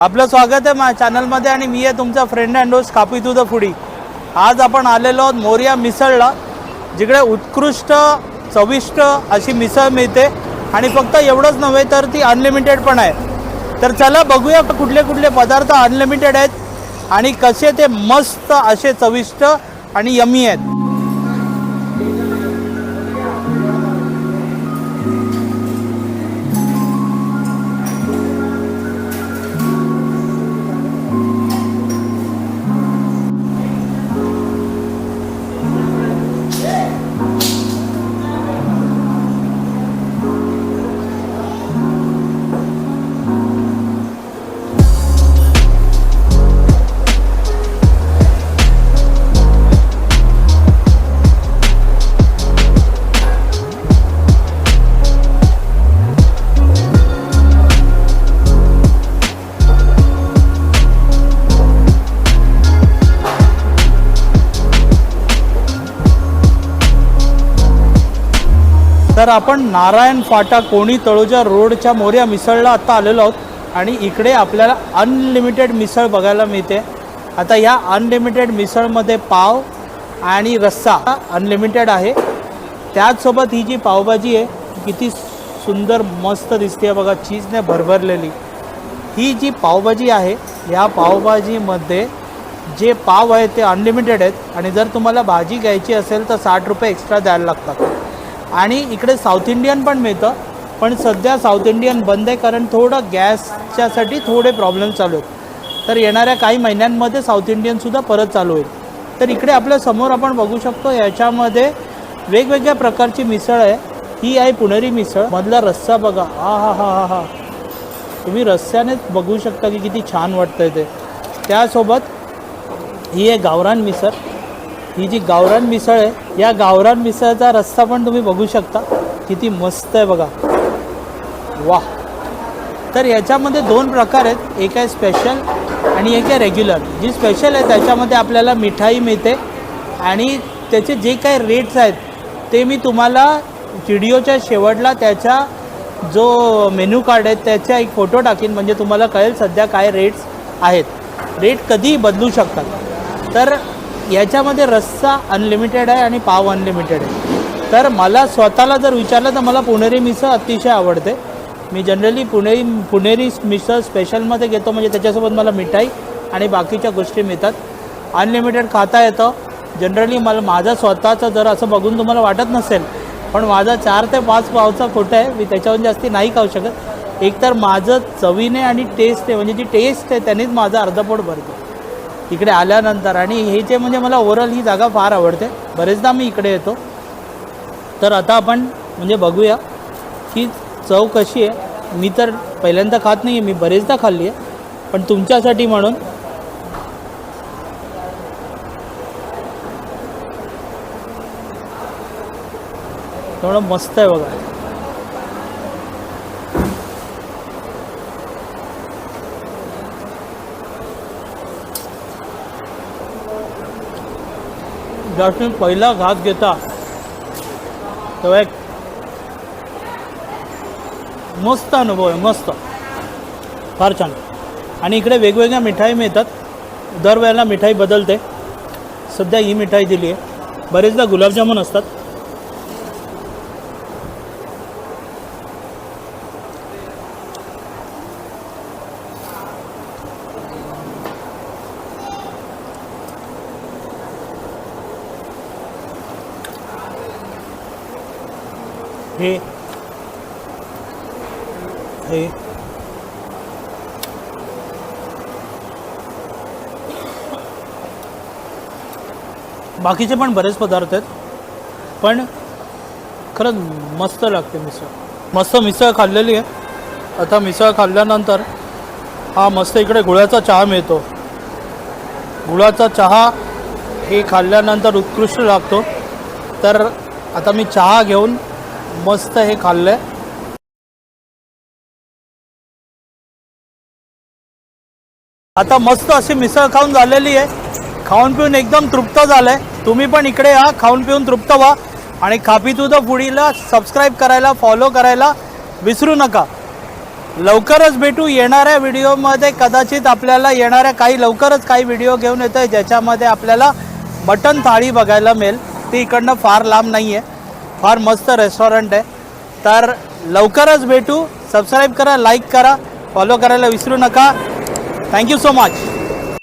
आपलं स्वागत आहे माझ्या चॅनलमध्ये आणि मी आहे तुमचा फ्रेंड अँड होस्ट कापी टू द फूडी। आज आपण आलेलो आहोत मोरया मिसळला, जिकडे उत्कृष्ट चविष्ट अशी मिसळ मिळते आणि फक्त एवढंच नव्हे तर ती अनलिमिटेड पण आहे। तर चला बघूया कुठले कुठले पदार्थ अनलिमिटेड आहेत आणि कसे ते मस्त असे चविष्ट आणि यमी आहेत। तर आपण नारायण फाटा कोणी तळोजा रोडच्या मोरया मिसळला आता आलेलो आहोत आणि इकडे आपल्याला अनलिमिटेड मिसळ बघायला मिळते। आता या अनलिमिटेड मिसळमध्ये पाव आणि रस्सा अनलिमिटेड आहे। त्याचसोबत ही जी पावभाजी आहे किती सुंदर मस्त दिसते बघा, चीजने भरभरलेली। ही जी पावभाजी आहे या पावभाजीमध्ये जे पाव आहे ते अनलिमिटेड आहेत आणि जर तुम्हाला भाजी घ्यायची असेल तर 60 रुपये एक्स्ट्रा द्यायला लागतात। आणि इकडे साऊथ इंडियन पण मिळतं, पण सध्या साऊथ इंडियन बंद आहे कारण थोडं गॅसच्यासाठी थोडे प्रॉब्लेम चालू आहेत। तर येणाऱ्या काही महिन्यांमध्ये साऊथ इंडियनसुद्धा परत चालू होईल। तर इकडे आपल्या समोर आपण बघू शकतो याच्यामध्ये वेगवेगळ्या प्रकारची मिसळ आहे। ही आहे पुणेरी मिसळ। मधला रस्सा बघा, हा हा हा हा हा तुम्ही रस्स्यानेच बघू शकता की किती छान वाटतंय ते। त्यासोबत ही आहे गावरान मिसळ। ही जी गावरान मिसळ आहे या गावरान मिसळचा रस्सा पण तुम्ही बघू शकता किती मस्त आहे बघा, वाह। तर याच्यामध्ये दोन प्रकार आहेत, एक आहे स्पेशल आणि एक आहे रेग्युलर। जी स्पेशल आहे त्याच्यामध्ये आपल्याला मिठाई मिळते आणि त्याचे जे काही रेट्स आहेत ते मी तुम्हाला व्हिडिओच्या शेवटला त्याचा जो मेनू कार्ड आहे त्याचा एक फोटो टाकीन, म्हणजे तुम्हाला कळेल सध्या काय रेट्स आहेत। रेट कधीही बदलू शकतात। तर याच्यामध्ये रस्सा अनलिमिटेड आहे आणि पाव अनलिमिटेड आहे। तर मला स्वतःला जर विचारलं तर मला पुणेरी मिसळ अतिशय आवडते। मी जनरली पुणेरी मिसळ स्पेशलमध्ये घेतो, म्हणजे त्याच्यासोबत मला मिठाई आणि बाकीच्या गोष्टी मिळतात। अनलिमिटेड खाता येतं। जनरली मला माझा स्वतःचं जर असं बघून तुम्हाला वाटत नसेल, पण माझा 4 ते 5 पावचा खोटा आहे, मी त्याच्याहून जास्ती नाही खाऊ शकत। एकतर माझं चवीने आणि टेस्ट आहे, म्हणजे जी टेस्ट आहे त्यानेच माझं अर्धपोट भरतो इकडे आल्यानंतर। आणि हे जे म्हणजे मला ओव्हरऑल ही जागा फार आवडते, बरेचदा मी इकडे येतो। तर आता आपण म्हणजे बघूया की चव कशी आहे। मी तर पहिल्यांदा खात नाही आहे, मी बरेचदा खाल्ली आहे, पण तुमच्यासाठी म्हणून थोडं मस्त आहे बघा। जेव्हा तुम्ही पहिला घास घेता तेव्हा एक मस्त अनुभव आहे, मस्त, फार छान। आणि इकडे वेगवेगळ्या मिठाई मिळतात, दरवेळेला मिठाई बदलते। सध्या ही मिठाई दिली आहे, बरेचदा गुलाबजामुन असतात। हे बाकीचे पण बरेच पदार्थ आहेत, पण खरंच मस्त लागते मिसळ। मस्त मिसळ खाल्लेली आहे। आता मिसळ खाल्ल्यानंतर हा मस्त इकडे गुळाचा चहा मिळतो। गुळाचा चहा हे खाल्ल्यानंतर उत्कृष्ट लागतो। तर आता मी चहा घेऊन मस्त हे खाल्लंय। आता मस्त अशी मिसळ खाऊन झालेली आहे। खाऊन पिऊन एकदम तृप्त झालंय। तुम्ही पण इकडे या, खाऊन पिऊन तृप्त व्हा आणि कापी टू द फूडीला सबस्क्राईब करायला, फॉलो करायला विसरू नका। लवकरच भेटू येणाऱ्या व्हिडिओमध्ये. कदाचित आपल्याला लवकरच काही व्हिडिओ घेऊन येतोय ज्याच्यामध्ये आपल्याला मटन थाळी बघायला मिळेल. ती इकडनं फार लांब नाही आहे, फार मस्त रेस्टॉरंट आहे. तर लवकरच भेटू. सबस्क्राईब करा, लाईक करा, फॉलो करायला विसरू नका. Thank you so much.